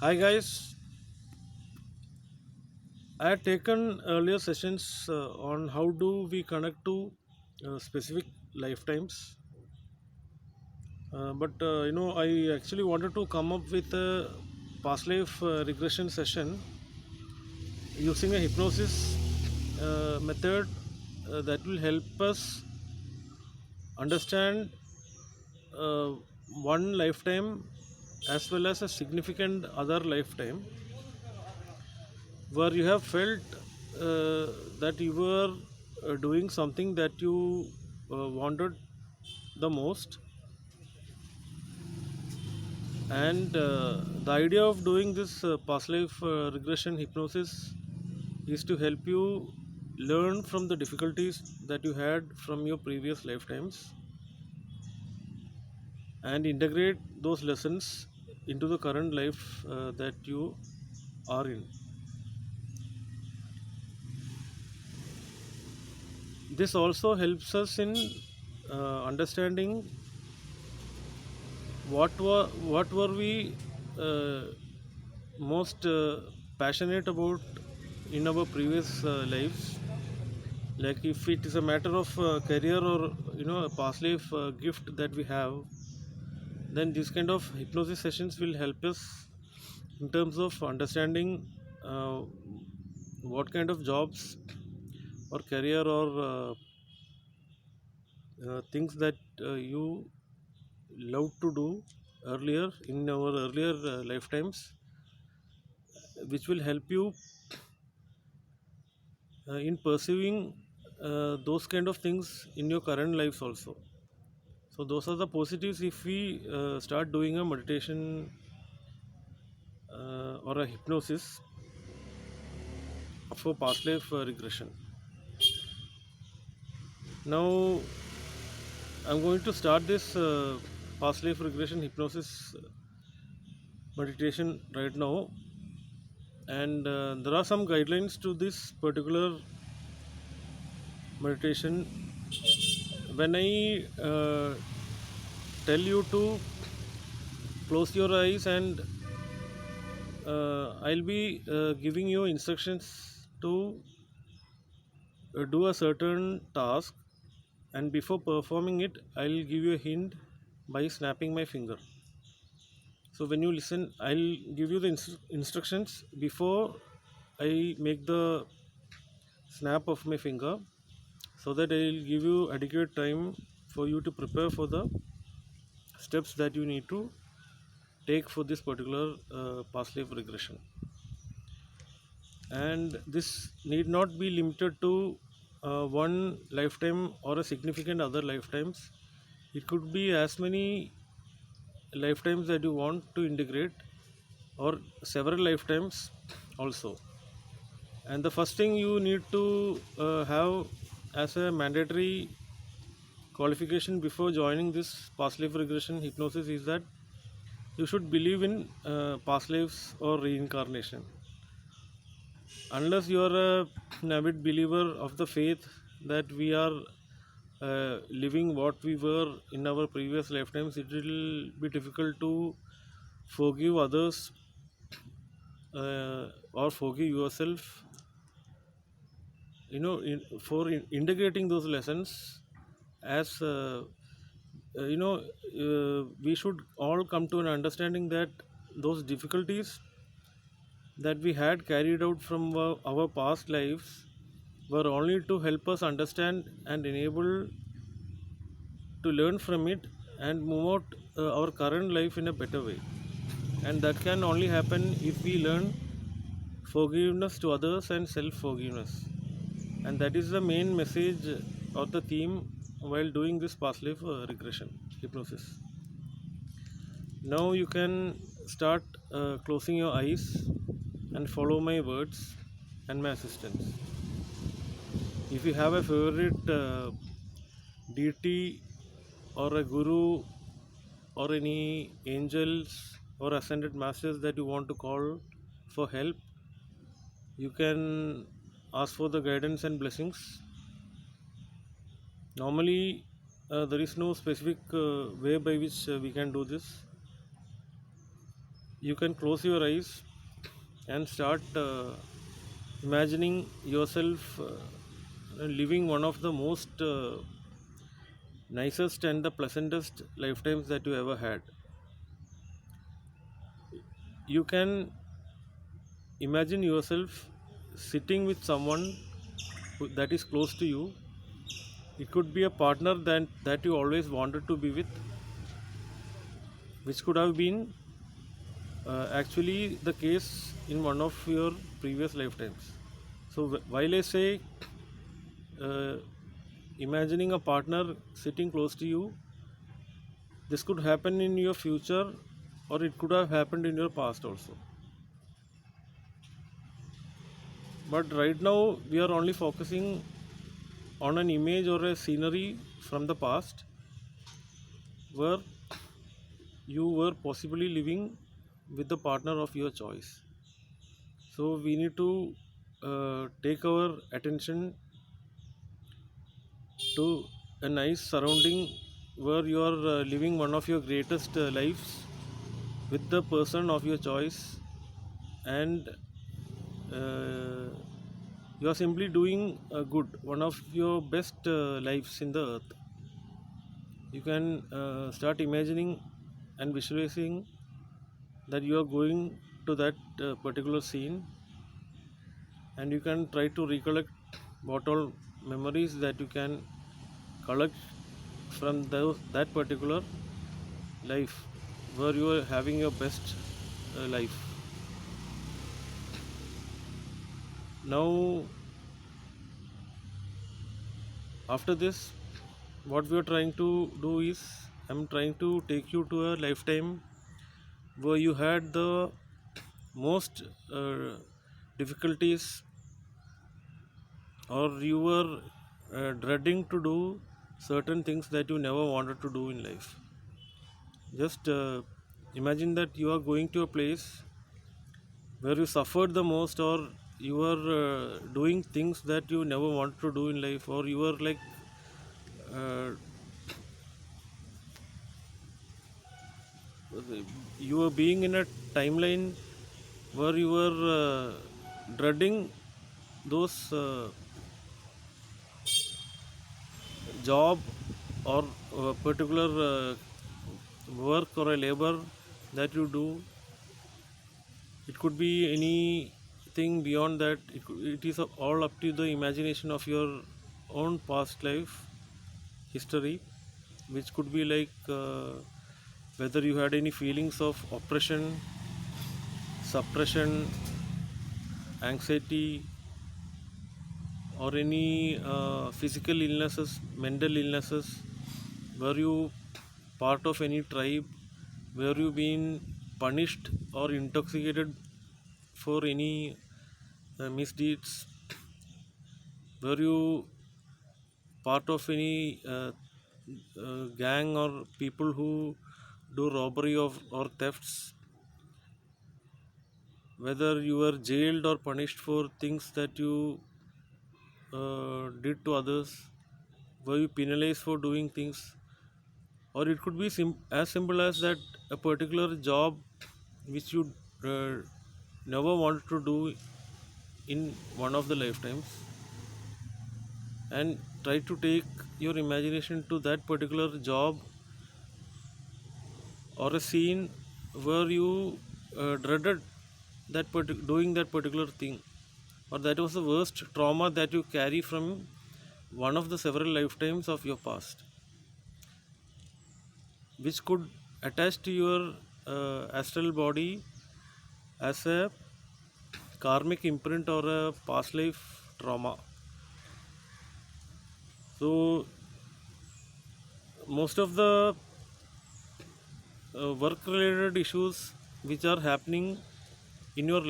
Hi guys, I had taken earlier sessions on how do we connect to specific lifetimes, but I actually wanted to come up with a past life regression session using a hypnosis method that will help us understand uh, one lifetime as well as a significant other lifetime where you have felt that you were doing something that you wanted the most, and the idea of doing this past life regression hypnosis is to help you learn from the difficulties that you had from your previous lifetimes and integrate those lessons into the current life that you are in. This also helps us in understanding what were we uh, most passionate about in our previous lives. Like if it is a matter of career or a past life gift that we have, then this kind of hypnosis sessions will help us in terms of understanding uh, what kind of jobs or career or things that you love to do earlier in our earlier lifetimes, which will help you in pursuing those kind of things in your current lives also. So those are the positives if we start doing a meditation or a hypnosis for past life regression. Now I'm going to start this past life regression hypnosis meditation right now, and there are some guidelines to this particular meditation. When I tell you to close your eyes, and I'll be giving you instructions to do a certain task, and before performing it I'll give you a hint by snapping my finger. So when you listen, I'll give you the instructions before I make the snap of my finger, so that I'll give you adequate time for you to prepare for the steps that you need to take for this particular past life regression. And this need not be limited to one lifetime or a significant other lifetimes. It could be as many lifetimes that you want to integrate, or several lifetimes also. And the first thing you need to have as a mandatory qualification before joining this past life regression hypnosis is that you should believe in past lives or reincarnation. Unless you are a avid believer of the faith that we are living what we were in our previous lifetimes, it will be difficult to forgive others or forgive yourself, for integrating those lessons. As we should all come to an understanding that those difficulties that we had carried out from our past lives were only to help us understand and enable to learn from it and move out our current life in a better way. And that can only happen if we learn forgiveness to others and self forgiveness. And that is the main message or the theme while doing this past life regression hypnosis. Now you can start closing your eyes and follow my words and my assistance. If you have a favorite deity or a guru or any angels or ascended masters that you want to call for help, you can ask for the guidance and blessings. Normally, there is no specific way by which we can do this. you can close your eyes and start imagining yourself living one of the most nicest and the pleasantest lifetimes that you ever had. You can imagine yourself sitting with someone that is close to you. It could be a partner that you always wanted to be with, which could have been actually the case in one of your previous lifetimes. So, while I say uh, imagining a partner sitting close to you, this could happen in your future or it could have happened in your past also. But right now, we are only focusing on an image or a scenery from the past where you were possibly living with the partner of your choice. So we need to take our attention to a nice surrounding where you are living one of your greatest lives with the person of your choice, and uh, you are simply doing good, one of your best lives in the earth. You can start imagining and visualizing that you are going to that particular scene, and you can try to recollect what all memories that you can collect from that particular life where you are having your best life. Now, after this, what we are trying to do is I'm trying to take you to a lifetime where you had the most difficulties, or you were dreading to do certain things that you never wanted to do in life. Just imagine that you are going to a place where you suffered the most, or you are doing things that you never wanted to do in life, or you are like uh, you are being in a timeline where you were dreading those job or particular work or a labor that you do. It could be anything beyond that. It is all up to the imagination of your own past life history, which could be like whether you had any feelings of oppression, suppression, anxiety, or any physical illnesses, mental illnesses. Were you part of any tribe? Were you being punished or intoxicated for any misdeeds? Were you part of any gang or people who do robbery of or thefts? Whether you were jailed or punished for things that you did to others? Were you penalized for doing things? Or it could be as simple as that a particular job which you uh, never wanted to do in one of the lifetimes, and try to take your imagination to that particular job or a scene where you dreaded doing that particular thing, or that was the worst trauma that you carry from one of the several lifetimes of your past, which could attach to your astral body as a karmic imprint or a past life trauma. So, most of the work related issues which are happening in your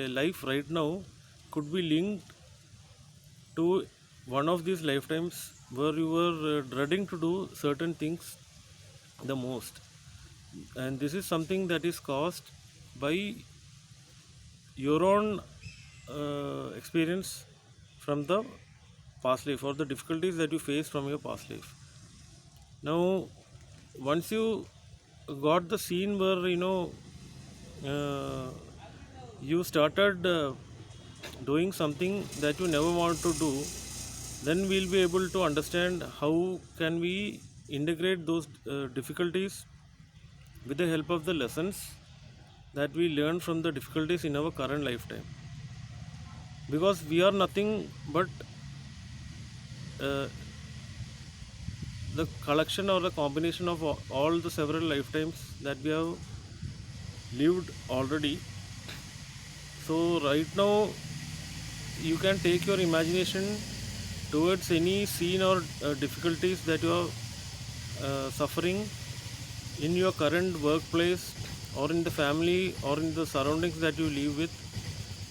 life right now could be linked to one of these lifetimes where you were dreading to do certain things the most, and this is something that is caused by your own experience from the past life, or the difficulties that you face from your past life. Now, once you got the scene where uh, you started doing something that you never want to do, then we'll be able to understand how can we integrate those difficulties with the help of the lessons that we learn from the difficulties in our current lifetime. Because we are nothing but uh, the collection or the combination of all the several lifetimes that we have lived already. So right now you can take your imagination towards any scene or difficulties that you are suffering in your current workplace, or in the family, or in the surroundings that you live with,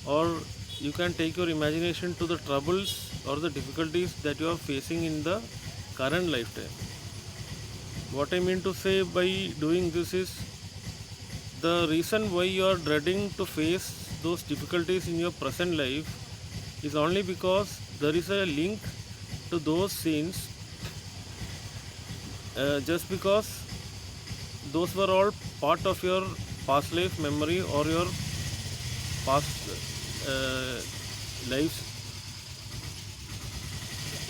or you can take your imagination to the troubles or the difficulties that you are facing in the current lifetime. What I mean to say by doing this is, the reason why you are dreading to face those difficulties in your present life is only because there is a link to those scenes, just because those were all part of your past life memory or your past lives,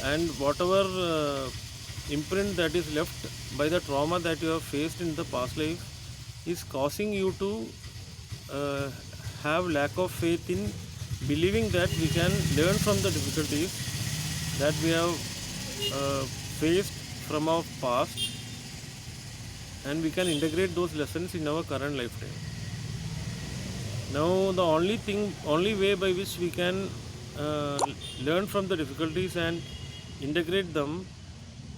and whatever imprint that is left by the trauma that you have faced in the past life is causing you to uh, have lack of faith in believing that we can learn from the difficulties that we have faced from our past, and we can integrate those lessons in our current lifetime. Now, the only way by which we can uh, learn from the difficulties and integrate them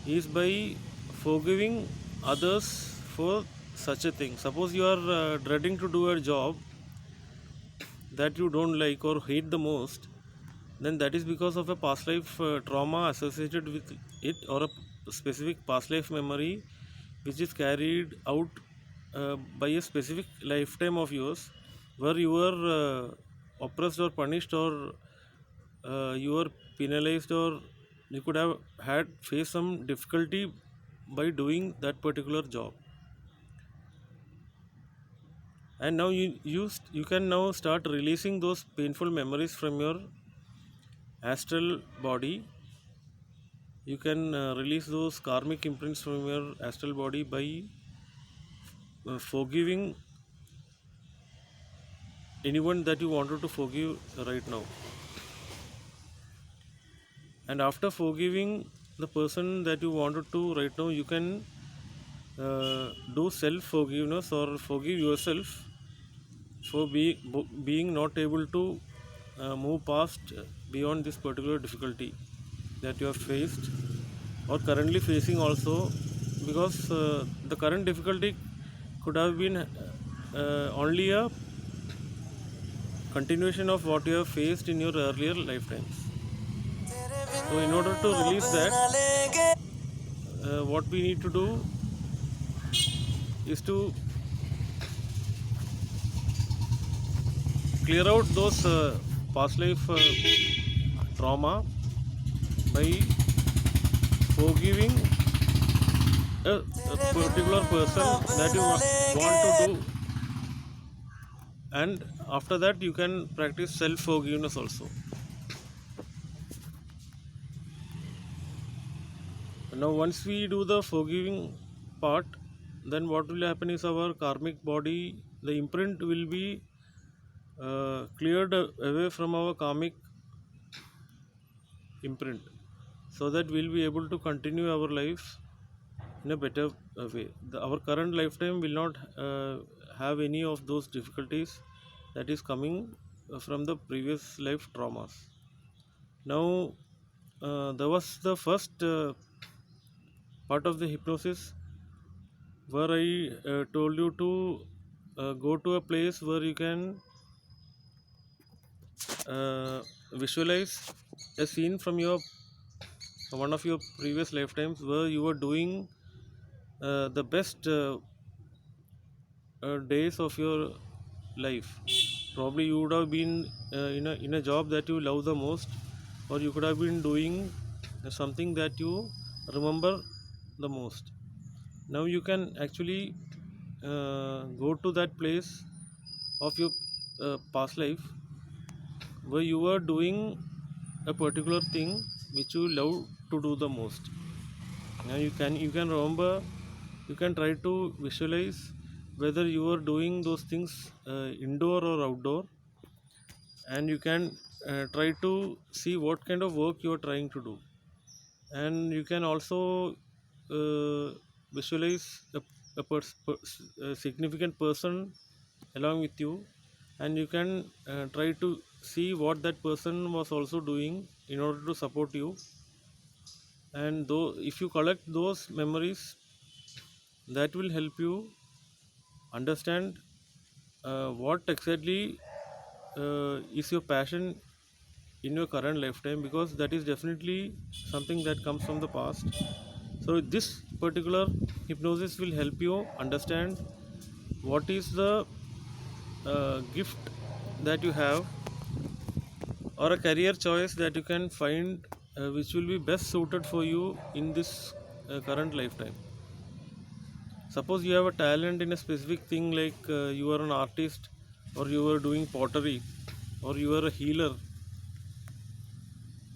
is by forgiving others for such a thing. Suppose you are dreading to do a job that you don't like or hate the most, then that is because of a past life trauma associated with it, or a specific past life memory which is carried out by a specific lifetime of yours, where you were oppressed or punished, or you were penalized, or you could have had faced some difficulty by doing that particular job. And now you can now start releasing those painful memories from your astral body. You can release those karmic imprints from your astral body by forgiving anyone that you wanted to forgive right now. And after forgiving the person that you wanted to right now, you can do self forgiveness or forgive yourself for being not able to move past beyond this particular difficulty that you have faced or currently facing also, because the current difficulty could have been only a continuation of what you have faced in your earlier lifetimes. So in order to release that, what we need to do is to clear out those past life trauma by forgiving a particular person that you want to do, and after that you can practice self forgiveness also. Now once we do the forgiving part, then what will happen is our karmic body, the imprint will be cleared away from our karmic imprint, so that we'll be able to continue our life in a better way. Our current lifetime will not have any of those difficulties that is coming from the previous life traumas. Now, there was the first part of the hypnosis where I told you to go to a place where you can visualize a scene from your one of your previous lifetimes where you were doing the best days of your life. Probably you would have been in a job that you love the most, or you could have been doing something that you remember the most. Now you can actually go to that place of your past life where you were doing a particular thing which you love to do the most. Now you can remember, you can try to visualize whether you are doing those things indoor or outdoor, and you can try to see what kind of work you are trying to do. And you can also visualize a significant person along with you, and you can try to see what that person was also doing in order to support you. And though if you collect those memories, that will help you understand what exactly is your passion in your current lifetime, because that is definitely something that comes from the past. So this particular hypnosis will help you understand what is the gift that you have, or a career choice that you can find which will be best suited for you in this current lifetime. Suppose you have a talent in a specific thing, like you are an artist, or you are doing pottery, or you are a healer,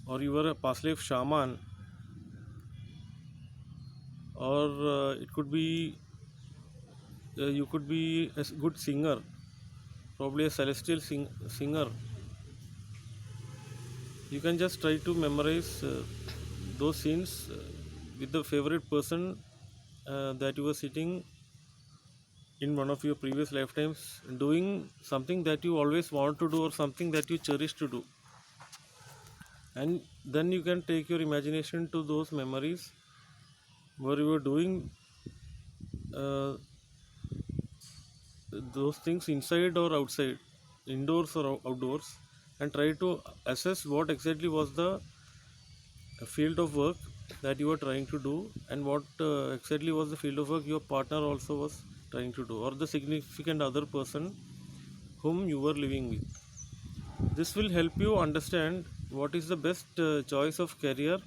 or you are a past life shaman, or it could be you could be a good singer, probably a celestial singer. You can just try to memorize those scenes with the favorite person that you were sitting in one of your previous lifetimes, doing something that you always want to do or something that you cherish to do. And then you can take your imagination to those memories where you were doing uh, those things inside or outside, indoors or outdoors, and try to assess what exactly was the field of work that you were trying to do, and what exactly was the field of work your partner also was trying to do, or the significant other person whom you were living with. This will help you understand what is the best choice of career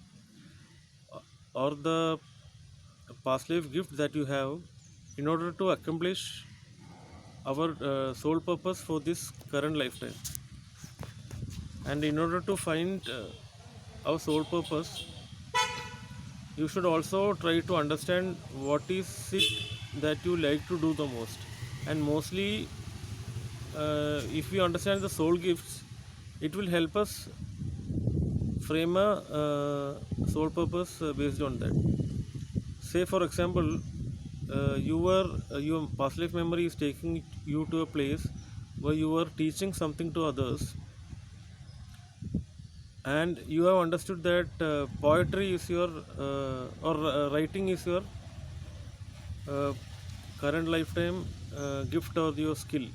or the past life gift that you have in order to accomplish our sole purpose for this current lifetime. And in order to find our sole purpose, you should also try to understand what is it that you like to do the most. And mostly, if we understand the soul gifts, it will help us frame a sole purpose based on that. Say, for example, your past life memory is taking you to a place where you were teaching something to others, and you have understood that poetry is your or writing is your uh, current lifetime gift or your skill.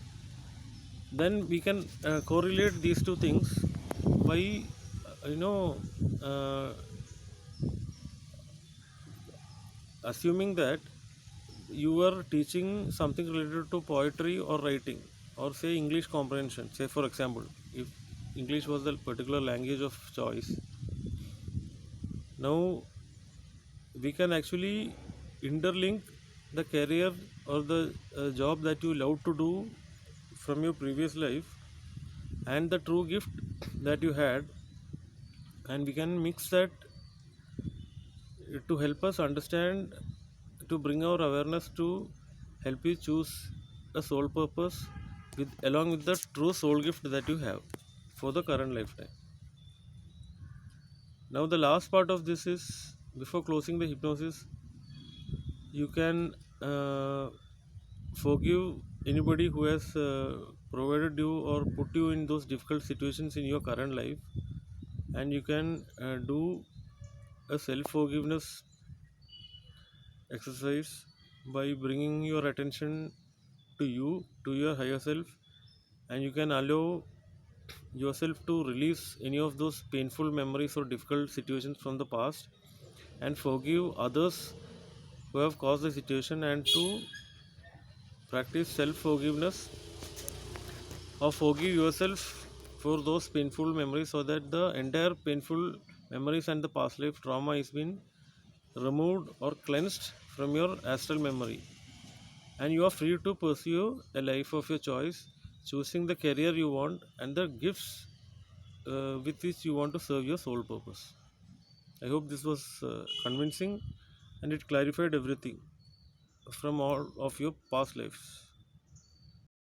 Then we can correlate these two things by you know uh, assuming that you were teaching something related to poetry or writing, or say English comprehension. Say, for example, if English was the particular language of choice, now we can actually interlink the career or the job that you love to do from your previous life and the true gift that you had, and we can mix that to help us understand, to bring our awareness to help you choose a soul purpose with along with the true soul gift that you have for the current lifetime. Now the last part of this is, before closing the hypnosis, you can forgive anybody who has provided you or put you in those difficult situations in your current life, and you can do a self forgiveness exercise by bringing your attention to you, to your higher self, and you can allow yourself to release any of those painful memories or difficult situations from the past, and forgive others who have caused the situation, and to practice self forgiveness or forgive yourself for those painful memories, so that the entire painful memories and the past life trauma is been removed or cleansed from your astral memory, and you are free to pursue a life of your choice. choosing the career you want, and the gifts with which you want to serve your soul purpose. I hope this was convincing and it clarified everything from all of your past lives.